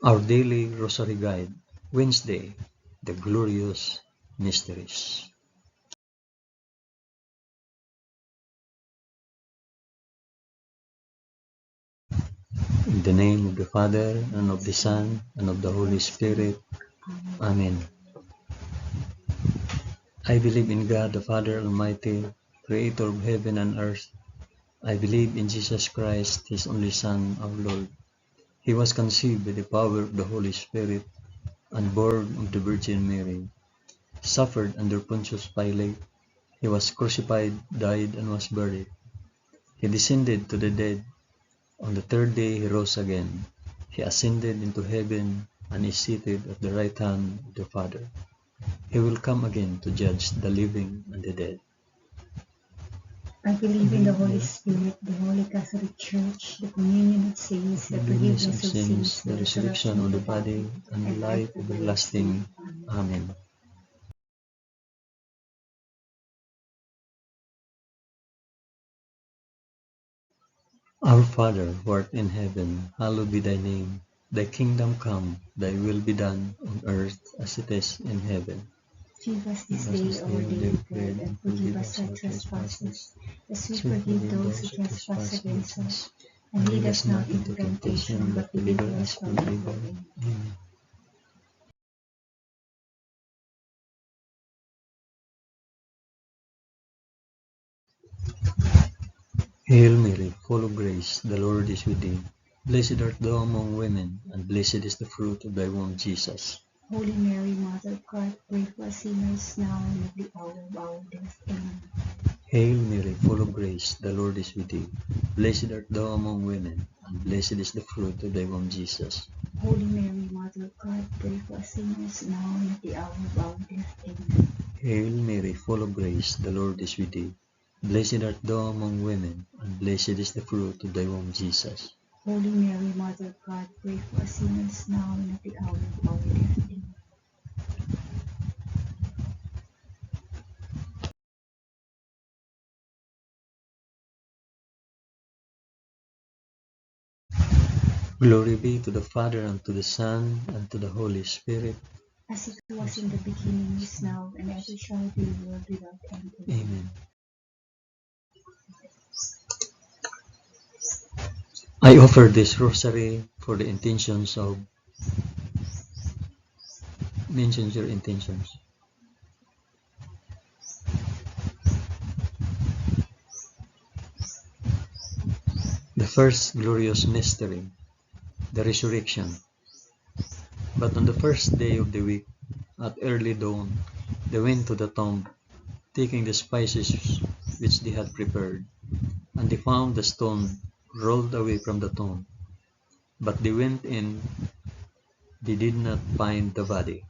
Our Daily Rosary Guide, Wednesday, the Glorious Mysteries. In the name of the Father, and of the Son, and of the Holy Spirit. Amen. I believe in God the Father Almighty, Creator of heaven and earth. I believe in Jesus Christ, His only Son, our Lord. He was conceived by the power of the Holy Spirit, and born of the Virgin Mary. Suffered under Pontius Pilate. He was crucified, died, and was buried. He descended to the dead. On the third day he rose again. He ascended into heaven and is seated at the right hand of the Father. He will come again to judge the living and the dead. I believe in the Holy Spirit, the Holy Catholic Church, the communion of saints, the forgiveness of sins, the resurrection of the body, and the life everlasting. Amen. Our Father, who art in heaven, hallowed be thy name. Thy kingdom come, thy will be done, on earth as it is in heaven. Give us this day our daily bread, and forgive us our trespasses, as we forgive those who trespass against us. And lead us not into temptation, but deliver us from evil. Amen. Hail Mary, full of grace, the Lord is with thee. Blessed art thou among women, and blessed is the fruit of thy womb, Jesus. Holy Mary, Mother of God, pray for us sinners now and at the hour of our death. Amen. Hail Mary, full of grace, the Lord is with thee. Blessed art thou among women, and blessed is the fruit of thy womb, Jesus. Holy Mary, Mother of God, pray for us sinners now and at the hour of our death. Amen. Hail Mary, full of grace, the Lord is with thee. Blessed art thou among women, and blessed is the fruit of thy womb, Jesus. Holy Mary, Mother of God, pray for us sinners now and at the hour of our death. Amen. Glory be to the Father, and to the Son, and to the Holy Spirit. As it was in the beginning, is now, and ever shall be, world without end. Amen. I offer this rosary for the intentions of... Mention your intentions. The first glorious mystery, the resurrection. But on the first day of the week, at early dawn, they went to the tomb, taking the spices which they had prepared, and they found the stone rolled away from the tomb. But they went in, they did not find the body.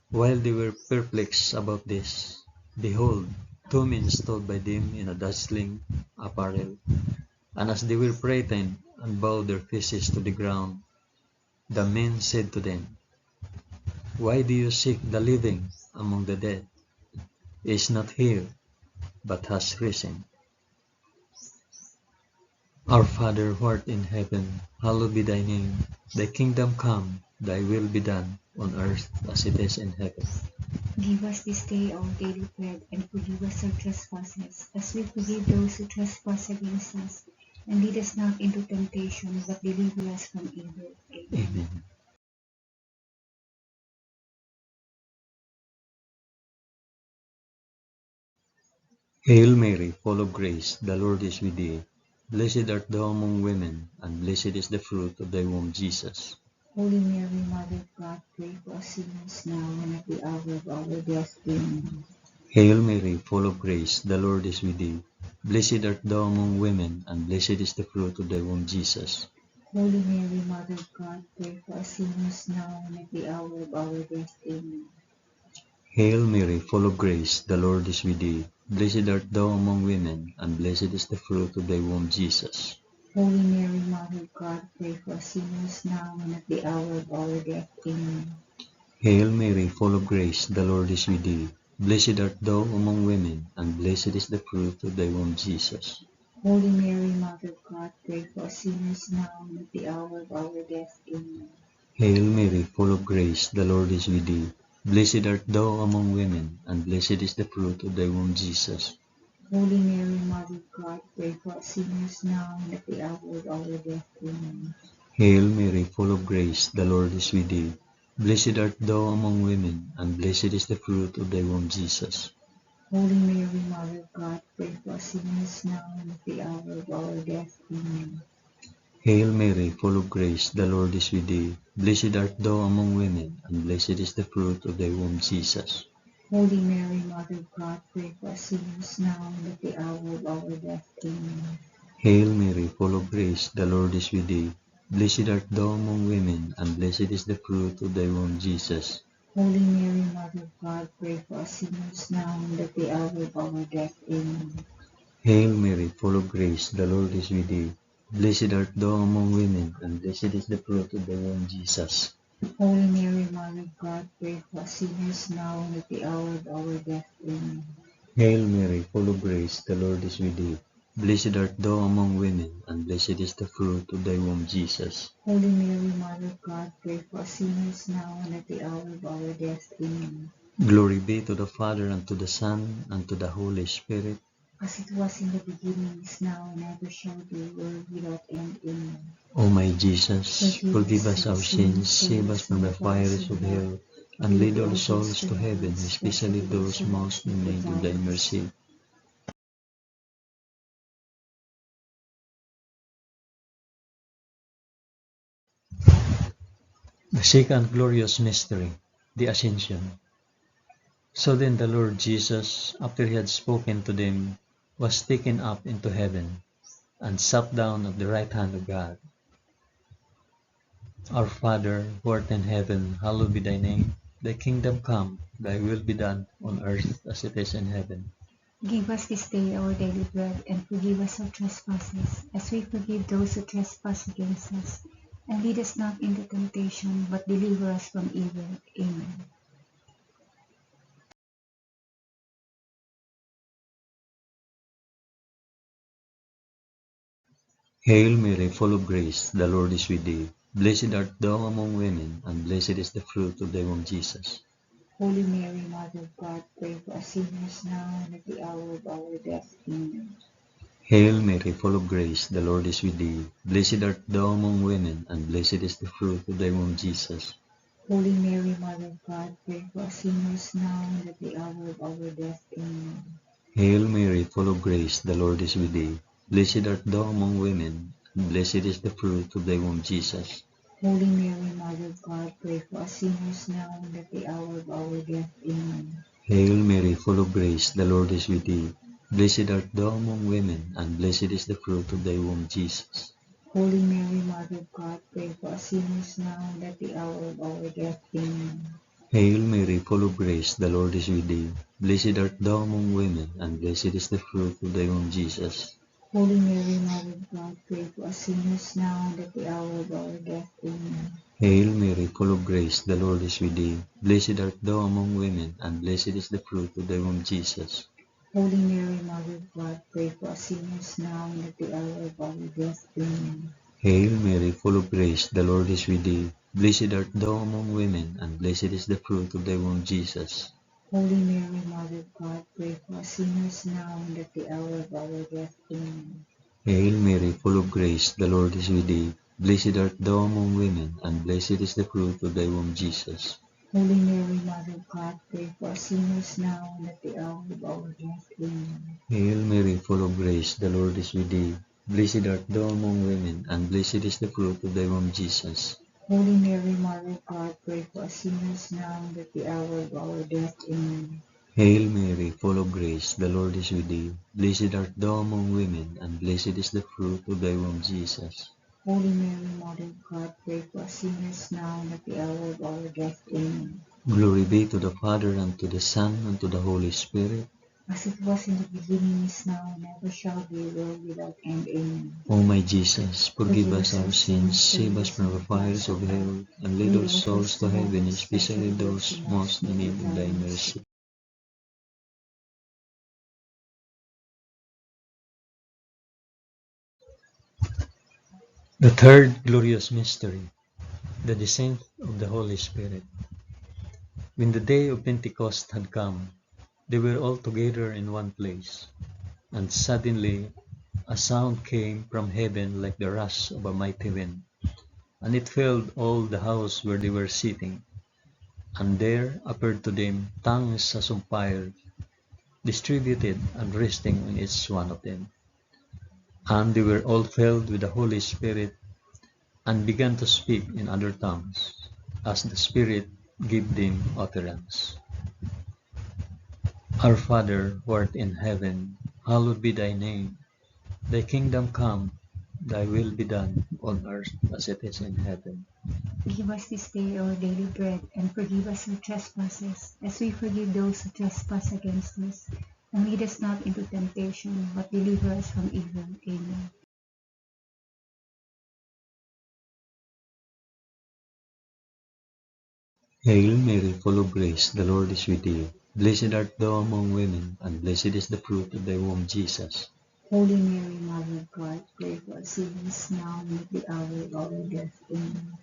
While they were perplexed about this, behold, two men stood by them in a dazzling apparel. And as they were frightened and bowed their faces to the ground, the men said to them, Why do you seek the living among the dead? He is not here, but has risen. Our Father who art in heaven, hallowed be thy name. Thy kingdom come, thy will be done, on earth as it is in heaven. Give us this day our daily bread, and forgive us our trespasses, as we forgive those who trespass against us. And lead us not into temptation, but deliver us from evil. Amen. Amen. Hail Mary, full of grace, the Lord is with thee. Blessed art thou among women, and blessed is the fruit of thy womb, Jesus. Holy Mary, Mother of God, pray for us sinners now and at the hour of our death. Amen. Hail Mary, full of grace, the Lord is with thee. Blessed art thou among women, and blessed is the fruit of thy womb, Jesus. Holy Mary, Mother of God, pray for us sinners now and at the hour of our death. Amen. Hail Mary, full of grace, the Lord is with thee. Blessed art thou among women, and blessed is the fruit of thy womb, Jesus. Holy Mary, Mother of God, pray for us sinners now and at the hour of our death. Amen. Hail Mary, full of grace, the Lord is with thee. Blessed art thou among women, and blessed is the fruit of thy womb, Jesus. Holy Mary, Mother of God, pray for us sinners now and at the hour of our death. Amen. Hail Mary, full of grace, the Lord is with thee. Blessed art thou among women, and blessed is the fruit of thy womb, Jesus. Holy Mary, Mother of God, pray for us sinners now and at the hour of our death. Amen. Hail Mary, full of grace, the Lord is with thee. Blessed art thou among women, and blessed is the fruit of thy womb, Jesus. Holy Mary, Mother of God, pray for us sinners now and at the hour of our death. Amen. Hail Mary, full of grace, the Lord is with thee. Blessed art thou among women, and blessed is the fruit of thy womb, Jesus. Holy Mary, Mother of God, pray for us sinners now and at the hour of our death. Amen. Hail Mary, full of grace, the Lord is with thee. Blessed art thou among women, and blessed is the fruit of thy womb, Jesus. Holy Mary, Mother of God, pray for us sinners now and at the hour of our death. Amen. Hail Mary, full of grace, the Lord is with thee. Blessed art thou among women, and blessed is the fruit of thy womb, Jesus. Holy Mary, Mother of God, pray for us sinners now and at the hour of our death. Amen. Hail Mary, full of grace, the Lord is with thee. Blessed art thou among women, and blessed is the fruit of thy womb, Jesus. Holy Mary, Mother of God, pray for us sinners now and at the hour of our death. Amen. Glory be to the Father, and to the Son, and to the Holy Spirit. As it was in the beginning, is now, and ever shall be, world without end. Amen. O my Jesus, forgive us our sins, save us from the fires of hell, and lead all souls to heaven, especially those most in need of thy mercy. The second glorious mystery, the Ascension. So then the Lord Jesus, after he had spoken to them, was taken up into heaven, and sat down at the right hand of God. Our Father, who art in heaven, hallowed be thy name. Thy kingdom come, thy will be done, on earth as it is in heaven. Give us this day our daily bread, and forgive us our trespasses, as we forgive those who trespass against us. And lead us not into temptation, but deliver us from evil. Amen. Hail Mary, full of grace, the Lord is with thee. Blessed art thou among women, and blessed is the fruit of thy womb, Jesus. Holy Mary, Mother of God, pray for us sinners now and at the hour of our death. Amen. Hail Mary, full of grace, the Lord is with thee. Blessed art thou among women, and blessed is the fruit of thy womb, Jesus. Holy Mary, Mother of God, pray for us sinners now and at the hour of our death. Amen. Hail Mary, full of grace, the Lord is with thee. Blessed art thou among women, and blessed is the fruit of thy womb, Jesus. Holy Mary, Mother of God, pray for us sinners now and at the hour of our death. Amen. Hail Mary, full of grace, the Lord is with thee. Blessed art thou among women, and blessed is the fruit of thy womb, Jesus. Holy Mary, Mother of God, pray for us sinners now and at the hour of our death. Amen. Hail Mary, full of grace, the Lord is with thee. Blessed art thou among women, and blessed is the fruit of thy womb, Jesus. Holy Mary, Mother of God, pray for us sinners now and at the hour of our death. Amen. Hail Mary, full of grace, the Lord is with thee. Blessed art thou among women, and blessed is the fruit of thy womb, Jesus. Holy Mary, Mother of God, pray for us sinners now and at the hour of our death. Amen. Hail Mary, full of grace, the Lord is with thee. Blessed art thou among women, and blessed is the fruit of thy womb, Jesus. Holy Mary, Mother of God, pray for us sinners now and at the hour of our death. Amen. Hail Mary, full of grace, the Lord is with thee. Blessed art thou among women, and blessed is the fruit of thy womb, Jesus. Holy Mary, Mother of God, pray for us sinners now and at the hour of our death. Amen. Hail Mary, full of grace, the Lord is with thee. Blessed art thou among women, and blessed is the fruit of thy womb, Jesus. Holy Mary, Mother of God, pray for us sinners now and at the hour of our death. Amen. Hail Mary, full of grace, the Lord is with thee. Blessed art thou among women, and blessed is the fruit of thy womb, Jesus. Holy Mary, Mother of God, pray for us sinners now and at the hour of our death. Amen. Glory be to the Father, and to the Son, and to the Holy Spirit. As it was in the beginning, is now, and ever shall be, world without end. Amen. O my Jesus, forgive us our sins, save us from the fires of hell, and lead all souls to heaven, especially those most in need of thy mercy. The third glorious mystery, the descent of the Holy Spirit. When the day of Pentecost had come, they were all together in one place, and suddenly a sound came from heaven like the rush of a mighty wind, and it filled all the house where they were sitting. And there appeared to them tongues as of fire, distributed and resting on each one of them. And they were all filled with the Holy Spirit, and began to speak in other tongues, as the Spirit gave them utterance. Our Father, who art in heaven, hallowed be thy name. Thy kingdom come, thy will be done, on earth as it is in heaven. Give us this day our daily bread, and forgive us our trespasses, as we forgive those who trespass against us. And lead us not into temptation, but deliver us from evil. Amen. Hail Mary, full of grace, the Lord is with thee. Blessed art thou among women, and blessed is the fruit of thy womb, Jesus. Holy Mary, Mother of God, pray for us sinners now and at the hour of our death. Amen.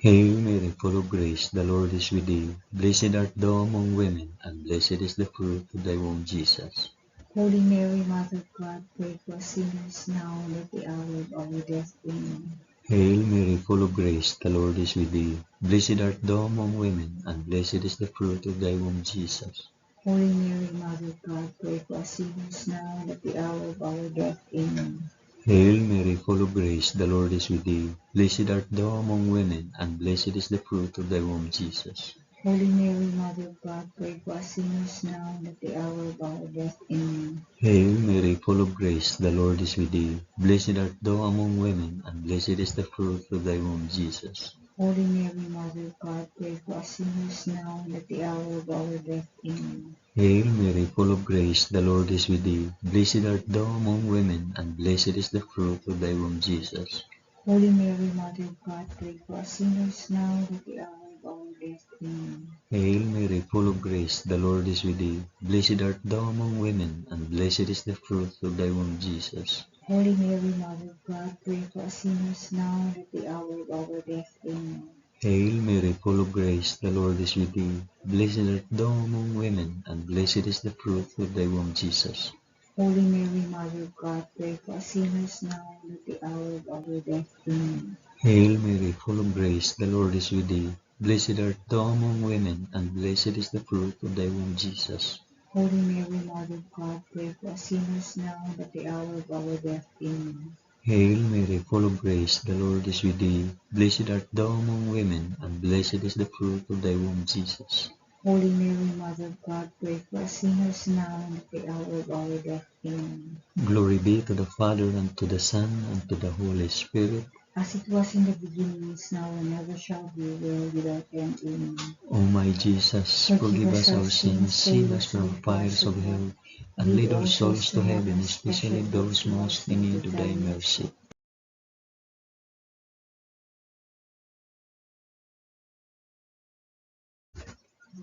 Hail Mary, full of grace, the Lord is with thee. Blessed art thou among women, and blessed is the fruit of thy womb, Jesus. Holy Mary, Mother of God, pray for us sinners now and at the hour of our death. Amen. Hail Mary, full of grace, the Lord is with thee. Blessed art thou among women, and blessed is the fruit of thy womb, Jesus. Holy Mary, Mother of God, pray for us sinners now and at the hour of our death. Amen. Hail Mary, full of grace, the Lord is with thee. Blessed art thou among women, and blessed is the fruit of thy womb, Jesus. Holy Mary, Mother of God, pray for us sinners now and at the hour of our death. Amen. Hail Mary, full of grace, the Lord is with thee. Blessed art thou among women, and blessed is the fruit of thy womb, Jesus. Holy Mary, Mother of God, pray for us sinners now and at the hour of our death. Amen. Hail Mary, full of grace, the Lord is with thee. Blessed art thou among women, and blessed is the fruit of thy womb, Jesus. Holy Mary, Mother of God, pray for us sinners now and at the hour of our death. Amen. Hail Mary, full of grace, the Lord is with thee. Blessed art thou among women, and blessed is the fruit of thy womb, Jesus. Holy Mary, Mother of God, pray for us sinners now and at the hour of our death. Amen. Hail Mary, full of grace, the Lord is with thee. Blessed art thou among women, and blessed is the fruit of thy womb, Jesus. Holy Mary, Mother of God, pray for us sinners now and at the hour of our death. Amen. Hail Mary, full of grace, the Lord is with thee. Blessed art thou among women, and blessed is the fruit of thy womb, Jesus. Holy Mary, Mother of God, pray for us sinners now and at the hour of our death. Amen. Hail Mary, full of grace, the Lord is with thee. Blessed art thou among women, and blessed is the fruit of thy womb, Jesus. Holy Mary, Mother of God, pray for us sinners now and at the hour of our death. Amen. Glory be to the Father, and to the Son, and to the Holy Spirit. As it was in the beginning, is now, and ever shall be, world without end. Amen. O my Jesus, forgive us our sins, save us from the fires of hell, and lead all souls to heaven, especially those most in need of thy mercy.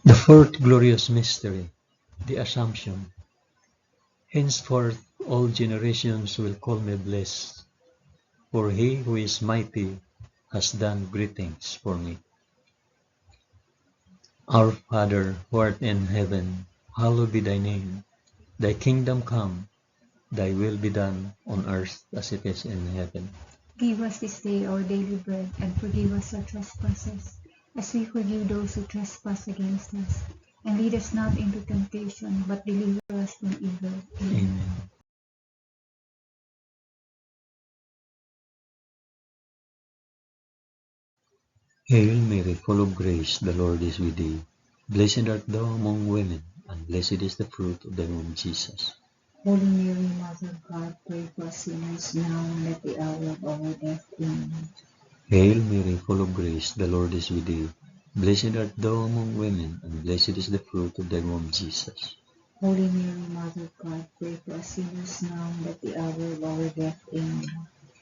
The fourth glorious mystery, the Assumption. Henceforth all generations will call me blessed, for he who is mighty has done great things for me. Our Father, who art in heaven, hallowed be thy name. Thy kingdom come, thy will be done on earth as it is in heaven. Give us this day our daily bread, and forgive us our trespasses, as we forgive those who trespass against us. And lead us not into temptation, but deliver us from evil. Amen. Amen. Hail Mary, full of grace, the Lord is with thee. Blessed art thou among women, and blessed is the fruit of thy womb, Jesus. Holy Mary, Mother of God, pray for us sinners now and at the hour of our death. Amen. Hail Mary, full of grace, the Lord is with thee. Blessed art thou among women, and blessed is the fruit of thy womb, Jesus. Holy Mary, Mother of God, pray for us sinners now and at the hour of our death. Amen.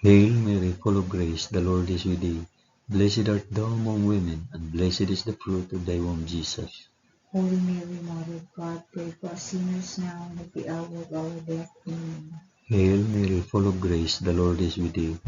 Hail Mary, full of grace, the Lord is with thee. Blessed art thou among women, and blessed is the fruit of thy womb, Jesus. Holy Mary, Mother of God, pray for us sinners now and at the hour of our death. Amen. Hail Mary, full of grace, the Lord is with thee.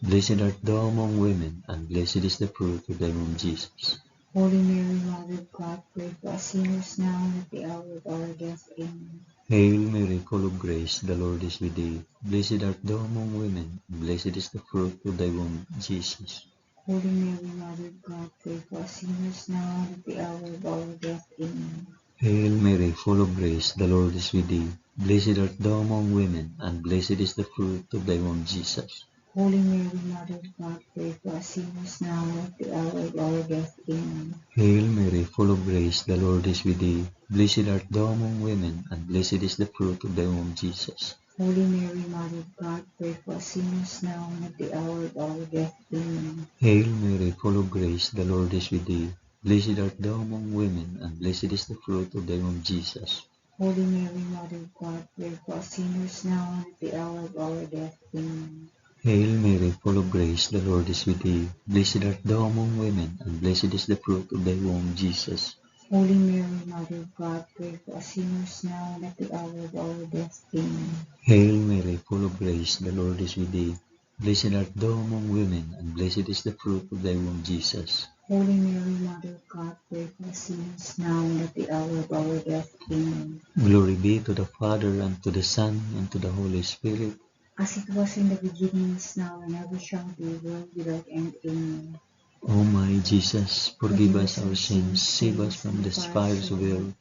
Blessed art thou among women, and blessed is the fruit of thy womb, Jesus. Holy Mary, Mother of God, pray for us sinners now and at the hour of our death. Amen. Hail Mary, full of grace, the Lord is with thee. Blessed art thou among women, and blessed is the fruit of thy womb, Jesus. Holy Mary, Mother of God, pray for us sinners now and at the hour of our death. Amen. Hail Mary, full of grace, the Lord is with thee. Blessed art thou among women, and blessed is the fruit of thy womb, Jesus. Holy Mary, Mother of God, pray for us sinners now and at the hour of our death. Amen. Hail Mary, full of grace, the Lord is with thee. Blessed art thou among women, and blessed is the fruit of thy womb, Jesus. Holy Mary, Mother of God, pray for us sinners now and at the hour of our death. Amen. Hail Mary, full of grace, the Lord is with thee. Blessed art thou among women, and blessed is the fruit of thy womb, Jesus. Holy Mary, Mother of God, pray for us sinners now and at the hour of our death. Amen. Hail Mary, full of grace, the Lord is with thee. Blessed art thou among women, and blessed is the fruit of thy womb, Jesus. Holy Mary, Mother of God, pray for us sinners now and at the hour of our death. Amen. Hail Mary, full of grace, the Lord is with thee. Blessed art thou among women, and blessed is the fruit of thy womb, Jesus. Holy Mary, Mother of God, pray for us sinners now and at the hour of our death. Amen. Glory be to the Father, and to the Son, and to the Holy Spirit. As it was in the beginning, is now, and ever shall be, world without end. Amen. O my Jesus, forgive us our sins, save us from the fires of hell,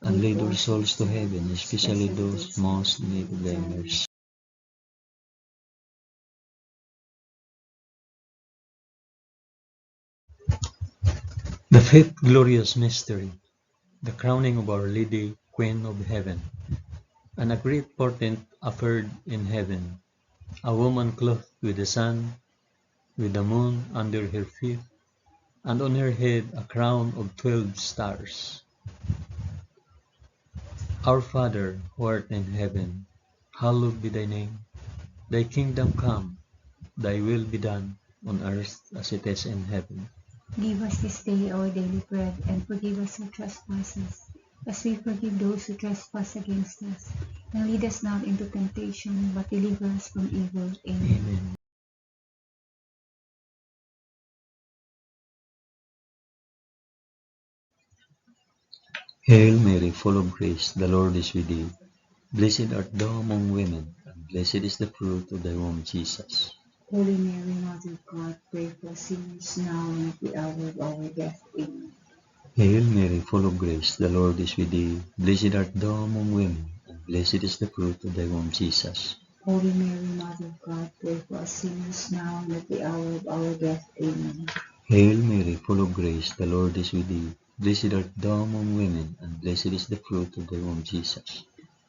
and lead our souls to heaven, especially those most in need of thy mercy. The fifth glorious mystery, the crowning of Our Lady, Queen of Heaven. And a great portent appeared in heaven, a woman clothed with the sun, with the moon under her feet, and on her head a crown of 12 stars. Our Father, who art in heaven, hallowed be thy name. Thy kingdom come, thy will be done, on earth as it is in heaven. Give us this day our daily bread, and forgive us our trespasses, as we forgive those who trespass against us. And lead us not into temptation, but deliver us from evil. Amen. Amen. Hail Mary, full of grace, the Lord is with thee. Blessed art thou among women, and blessed is the fruit of thy womb, Jesus. Holy Mary, Mother of God, pray for us sinners now and at the hour of our death. Amen. Hail Mary, full of grace, the Lord is with thee. Blessed art thou among women, and blessed is the fruit of thy womb, Jesus. Holy Mary, Mother of God, pray for us sinners now and at the hour of our death. Amen. Hail Mary, full of grace, the Lord is with thee. Blessed art thou among women, and blessed is the fruit of thy womb, Jesus.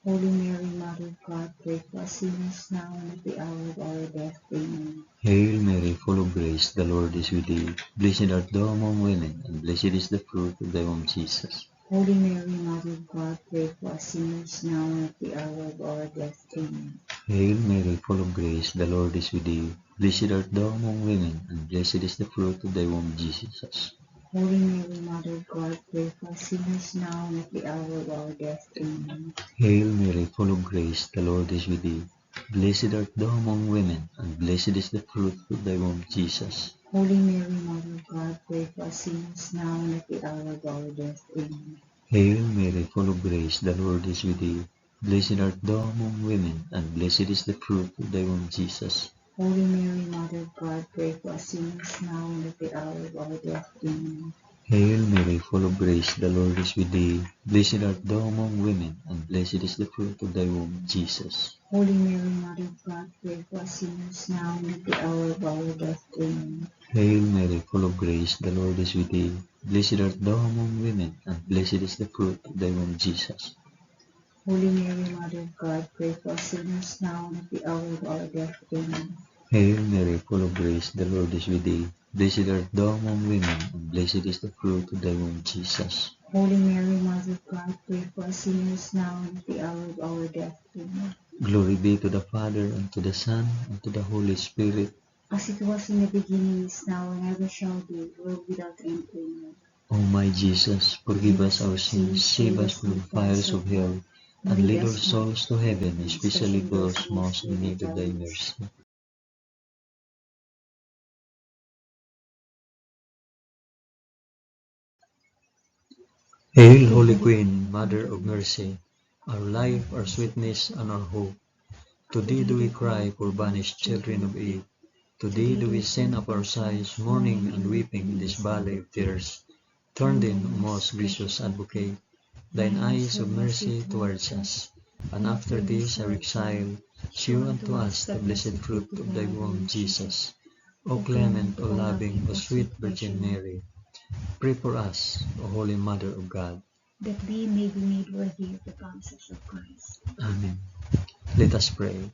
Holy Mary, Mother of God, pray for us sinners now and at the hour of our death. Amen. Hail Mary, full of grace, the Lord is with thee. Blessed art thou among women, and blessed is the fruit of thy womb, Jesus. Holy Mary, Mother of God, pray for us sinners now and at the hour of our death. Amen. Hail Mary, full of grace, the Lord is with thee. Blessed art thou among women, and blessed is the fruit of thy womb, Jesus. Holy Mary, Mother of God, pray for us sinners now and at the hour of our death. Amen. Hail Mary, full of grace, the Lord is with thee. Blessed art thou among women, and blessed is the fruit of thy womb, Jesus. Holy Mary, Mother of God, pray for us sinners now and at the hour of our death. Amen. Hail Mary, full of grace, the Lord is with thee. Blessed art thou among women, and blessed is the fruit of thy womb, Jesus. Holy Mary, Mother of God, pray for us sinners now and at the hour of our death. Amen. Hail Mary, full of grace, the Lord is with thee. Blessed art thou among women, and blessed is the fruit of thy womb, Jesus. Holy Mary, Mother of God, pray for us sinners now and at the hour of our death. Amen. Hail Mary, full of grace, the Lord is with thee. Blessed art thou among women, and blessed is the fruit of thy womb, Jesus. Holy Mary, Mother of God, pray for us sinners now and at the hour of our death. Amen. Hail Mary, full of grace, the Lord is with thee. Blessed art thou among women, and blessed is the fruit of thy womb, Jesus. Holy Mary, Mother of God, pray for us sinners now and at the hour of our death. Amen. Glory be to the Father, and to the Son, and to the Holy Spirit. As it was in the beginning, is now, and ever shall be, world without end. Amen. O my Jesus, forgive us our sins, save us from the fires of hell, and lead our souls to heaven, especially those most in need of thy mercy. Hail, Holy Queen, Mother of Mercy, our life, our sweetness, and our hope. To thee do we cry, poor banished children of Eve. To thee do we send up our sighs, mourning and weeping in this valley of tears. Turn then, O most gracious Advocate, thine eyes of mercy towards us, and after this our exile, shew unto us the blessed fruit of thy womb, Jesus. O clement, O loving, O sweet Virgin Mary, pray for us, O Holy Mother of God. that we may be made worthy of the promises of Christ. Amen. Let us pray.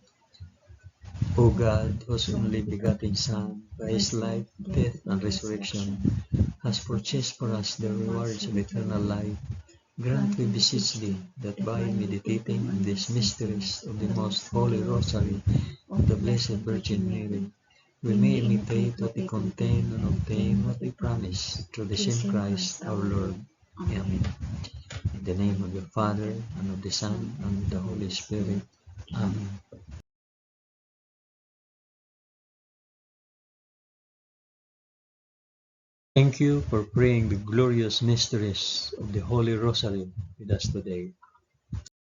O God, whose only begotten Son, by his life, death, and resurrection, has purchased for us the rewards of eternal life, grant, we beseech thee, that by meditating on these mysteries of the most holy Rosary of the Blessed Virgin Mary, we may imitate what they contain and obtain what they promise, through the same Christ our Lord. Amen. In the name of the Father, and of the Son, and of the Holy Spirit. Amen. Thank you for praying the glorious mysteries of the Holy Rosary with us today.